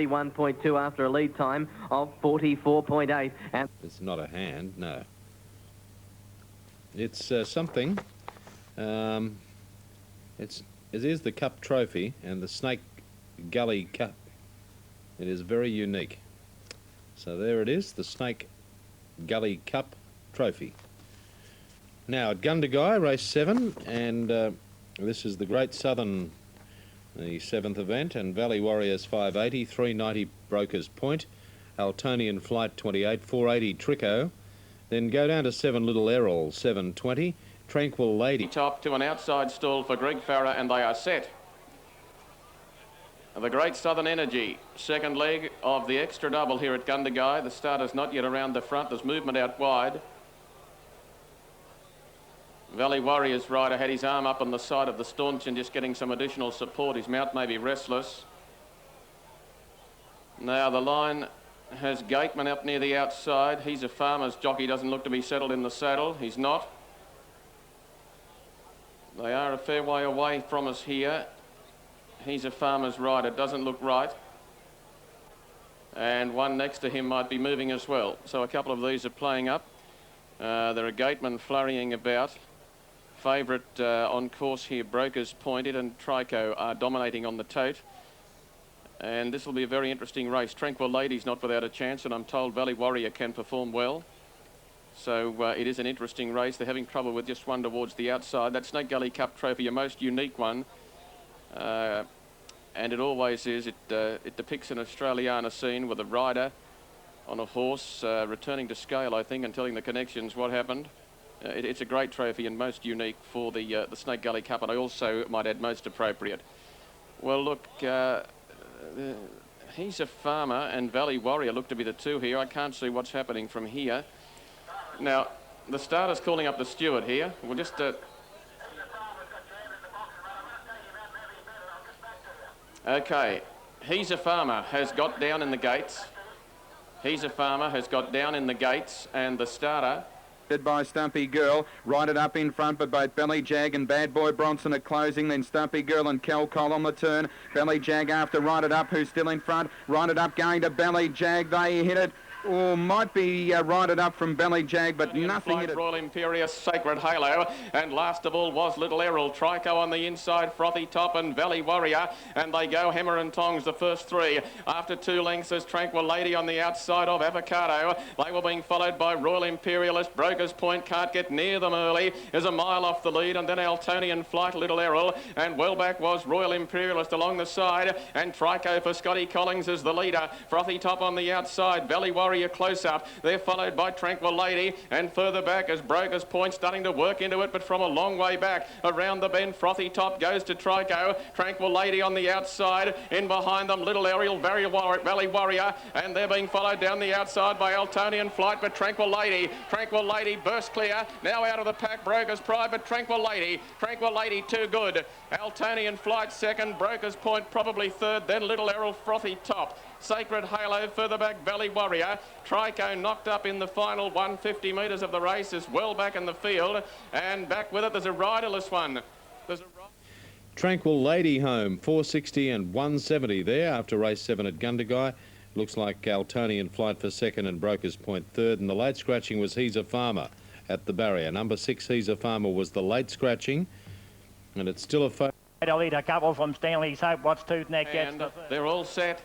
1.2 after a lead time of 44.8. And it's not a hand, no. It's something. It is the Cup Trophy and the Snake Gully Cup. It is very unique. So there it is, the Snake Gully Cup Trophy. Now at Gundagai, race 7, and this is the Great Southern, the 7th event, and Valley Warriors 580, 390 Brokers Point, Altonian Flight 28, 480 Trico, then go down to 7 Little Errol 720, Tranquil Lady. Top to an outside stall for Greg Farrer, and they are set. The Great Southern Energy, second leg of the extra double here at Gundagai. The starter's not yet around the front. There's movement out wide. Valley Warriors rider had his arm up on the side of the staunch and just getting some additional support. His mount may be restless. Now the line has Gateman up near the outside. He's a farmer's jockey, doesn't look to be settled in the saddle. He's not. They are a fair way away from us here. He's a farmer's rider, doesn't look right. And one next to him might be moving as well. So a couple of these are playing up. There are Gatemen flurrying about. Favourite on course here, Brokers Point. It and Trico are dominating on the tote. And this will be a very interesting race. Tranquil Lady's not without a chance, and I'm told Valley Warrior can perform well. So it is an interesting race. They're having trouble with just one towards the outside. That Snake Gully Cup Trophy, a most unique one. And it always is. It depicts an Australiana scene with a rider on a horse returning to scale, I think, and telling the connections what happened. It's a great trophy and most unique for the Snake Gully Cup, and I also might add most appropriate. Well, look, he's a farmer, and Valley Warrior look to be the two here. I can't see what's happening from here. Now, the starter's calling up the steward here. We'll just... Okay, He's a Farmer has got down in the gates. He's a Farmer has got down in the gates, and the starter... by Stumpy Girl, righted up in front, but both Belly Jag and Bad Boy Bronson are closing, then Stumpy Girl and Cal Cole on the turn. Belly Jag after righted up, who's still in front. Righted up going to Belly Jag, they hit it. Oh, might be righted up from Belly Jag, but nothing in it. Royal Imperious, Sacred Halo, and last of all was Little Errol. Trico on the inside, Frothy Top and Valley Warrior, and they go hammer and tongs, the first three. After 2 lengths, there's Tranquil Lady on the outside of Avocado. They were being followed by Royal Imperialist. Brokers Point can't get near them early. Is a mile off the lead, and then Altonian Flight, Little Errol, and well back was Royal Imperialist along the side, and Trico for Scotty Collins is the leader. Frothy Top on the outside, Valley Warrior close up. They're followed by Tranquil Lady, and further back as Brokers Point starting to work into it, but from a long way back around the bend. Frothy Top goes to Trico. Tranquil Lady on the outside. In behind them, Little Errol, Valley Warrior, and they're being followed down the outside by Altonian Flight, but Tranquil Lady burst clear. Now out of the pack, Brokers Pride, but Tranquil Lady too good. Altonian Flight second, Brokers Point probably third, then Little Errol, Frothy Top. Sacred Halo further back, Valley Warrior. Trico knocked up in the final 150 metres of the race, is well back in the field, and back with it there's a riderless one. Tranquil Lady home, 460 and 170 there after race 7 at Gundagai. Looks like Altonian Flight for second and Brokers Point third, and the late scratching was He's a Farmer at the barrier. Number 6, He's a Farmer, was the late scratching, and it's still a... They'll lead a couple from Stanley's Hope. What's Tooth Neck gets? And they're all set.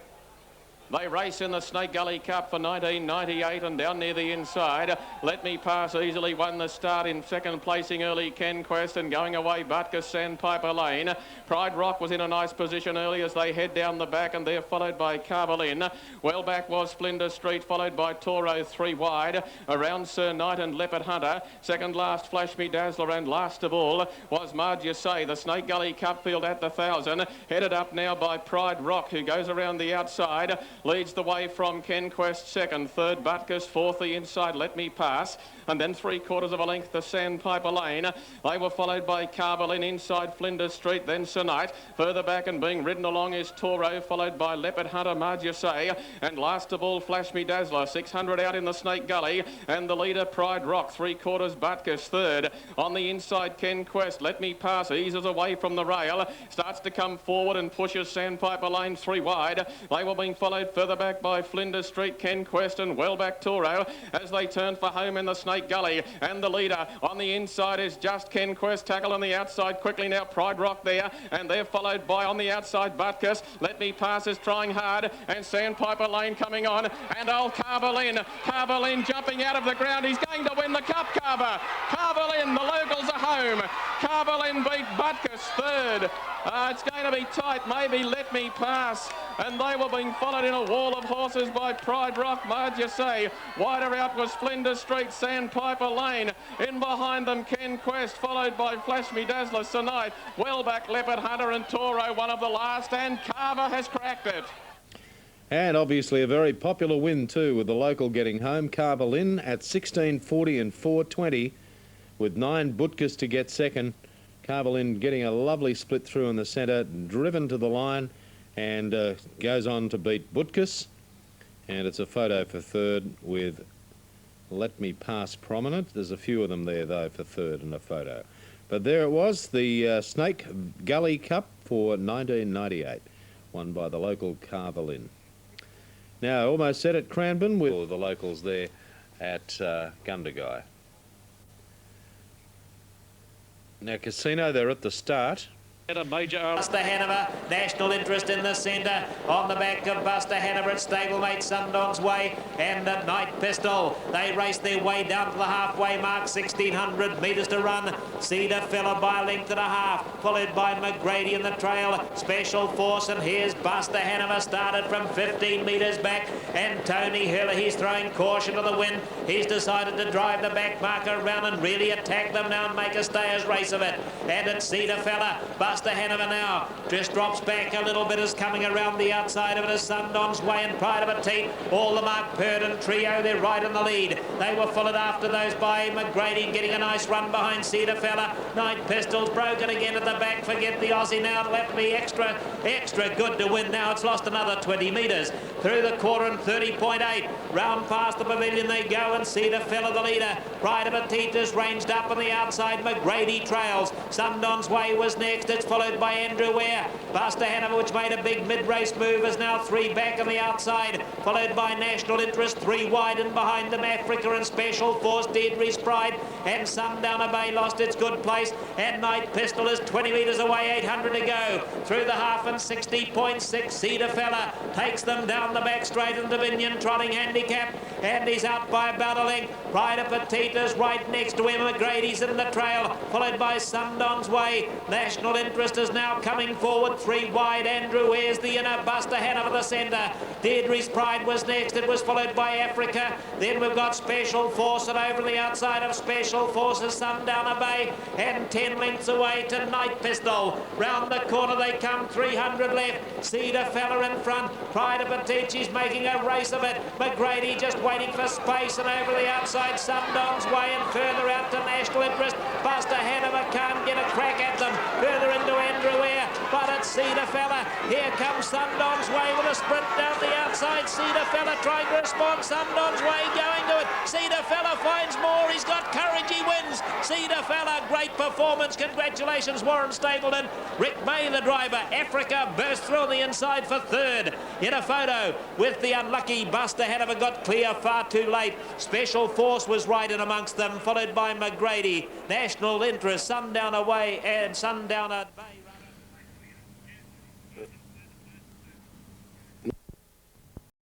They race in the Snake Gully Cup for 1998 and down near the inside. Let Me Pass easily won the start in second, placing early Ken Quest, and going away Butkus Sandpiper Lane. Pride Rock was in a nice position early as they head down the back, and they're followed by Carvalin. Well back was Flinders Street, followed by Toro 3 wide. Around Sir Knight and Leopard Hunter. Second last Flash Me Dazzler, and last of all was Marge Say. The Snake Gully Cup field at the 1,000. Headed up now by Pride Rock, who goes around the outside. Leads the way from Ken Quest second, third Butkus, fourth the inside Let Me Pass, and then 3/4 of a length the Sandpiper Lane. They were followed by Carvalin inside Flinders Street, then Sir Knight. Further back and being ridden along is Toro, followed by Leopard Hunter, Marge Say, and last of all Flash Me Dazzler. 600 out in the Snake Gully, and the leader Pride Rock, 3/4 Butkus, third. On the inside Ken Quest, Let Me Pass eases away from the rail, starts to come forward and pushes Sandpiper Lane 3 wide. They were being followed followed further back by Flinders Street, Ken Quest and Wellback Toro as they turn for home in the Snake Gully. And the leader on the inside is just Ken Quest. Tackle on the outside quickly now, Pride Rock there, and they're followed by on the outside Butkus. Let Me Pass is trying hard, and Sandpiper Lane coming on, and old Carver-Lynn jumping out of the ground. He's going to win the Cup, Carver-Lynn, the locals are home. Carver-Lynn beat Butkus third. It's going to be tight, maybe Let Me Pass, and they were being followed in a wall of horses by Pride Rock, Marge, you say. Wider out was Flinders Street, Sandpiper Lane. In behind them, Ken Quest, followed by Flash Me Dazzler, Sonite, Wellback, Leopard Hunter and Toro, one of the last, and Carver has cracked it. And obviously a very popular win too, with the local getting home. Carver-Lynn at 16.40 and 4.20 with 9 Butkus to get second. Carver-Lynn getting a lovely split through in the centre, driven to the line, and goes on to beat Butkus. And it's a photo for third with Let Me Pass prominent. There's a few of them there though for third in a photo. But there it was, the Snake Gully Cup for 1998, won by the local Carver-Lynn. Now, almost set at Cranbourne with the locals there at Gundagai. Now, Casino, they're at the start. Buster Hanover, national interest in the centre. On the back of Buster Hanover, it's stablemate Sundong's Way and the Night Pistol. They race their way down to the halfway mark, 1,600 metres to run. Cedar Fella by a length and a half, followed by McGrady in the trail. Special Force, and here's Buster Hanover, started from 15 metres back. And Tony Hurler, he's throwing caution to the wind. He's decided to drive the back marker around and really attack them now and make a stayers race of it. And it's Cedar Fella. Buster Hanover now just drops back a little bit, is coming around the outside of it as Sundong's Way and Pride of a Teat. All the Mark Purdon trio, they're right in the lead. They were followed after those by McGrady, getting a nice run behind Cedar Fella. Night Pistols broken again at the back. Forget the Aussie now. It'll have to be extra good to win now. It's lost another 20 metres. Through the quarter and 30.8. Round past the pavilion they go, and Cedar Fella the leader. Pride of a Teat is ranged up on the outside. McGrady trails. Sundong's Way was next. It's followed by Andrew Ware. Buster Hanover, which made a big mid-race move, is now 3 back on the outside, followed by National Interest, 3 wide, and behind them Africa and Special Force, Deirdre's Pride, and Sundowner Bay lost its good place, and Night Pistol is 20 metres away, 800 to go. Through the half and 60.6, Cedar Fella takes them down the back straight into Dominion, trotting handicap, and he's out by about a length. Pride of Petite is right next to him. McGrady's in the trail, followed by Sundong's Way. National Interest is now coming forward, 3 wide. Andrew Ware's the inner, Buster Hanover the centre. Deirdre's Pride was next. It was followed by Africa. Then we've got Special Force, and over the outside of Special Force is Sundowner Bay, and 10 lengths away to Night Pistol. Round the corner they come, 300 left. Cedar Fella in front. Pride of Petiti's making a race of it. McGrady just waiting for space, and over the outside Sundong's Way, and further out to National Interest. Buster Hanover can't get a crack at them. Further into Andrew Ware, but it's Cedar Fella. Here comes Sundong's Way with a sprint down the outside. Cedar Fella trying to respond. Sundong's Way going to it. Cedar Fella finds more. He's got courage. He wins. Cedar Fella, great performance. Congratulations, Warren Stapleton. Rick May, the driver. Africa burst through on the inside for third. In a photo with the unlucky Buster Hanover, got clear far too late. Special Force was right in amongst them, followed by McGrady. National Interest, Sundowner Way and Sundowner Bay.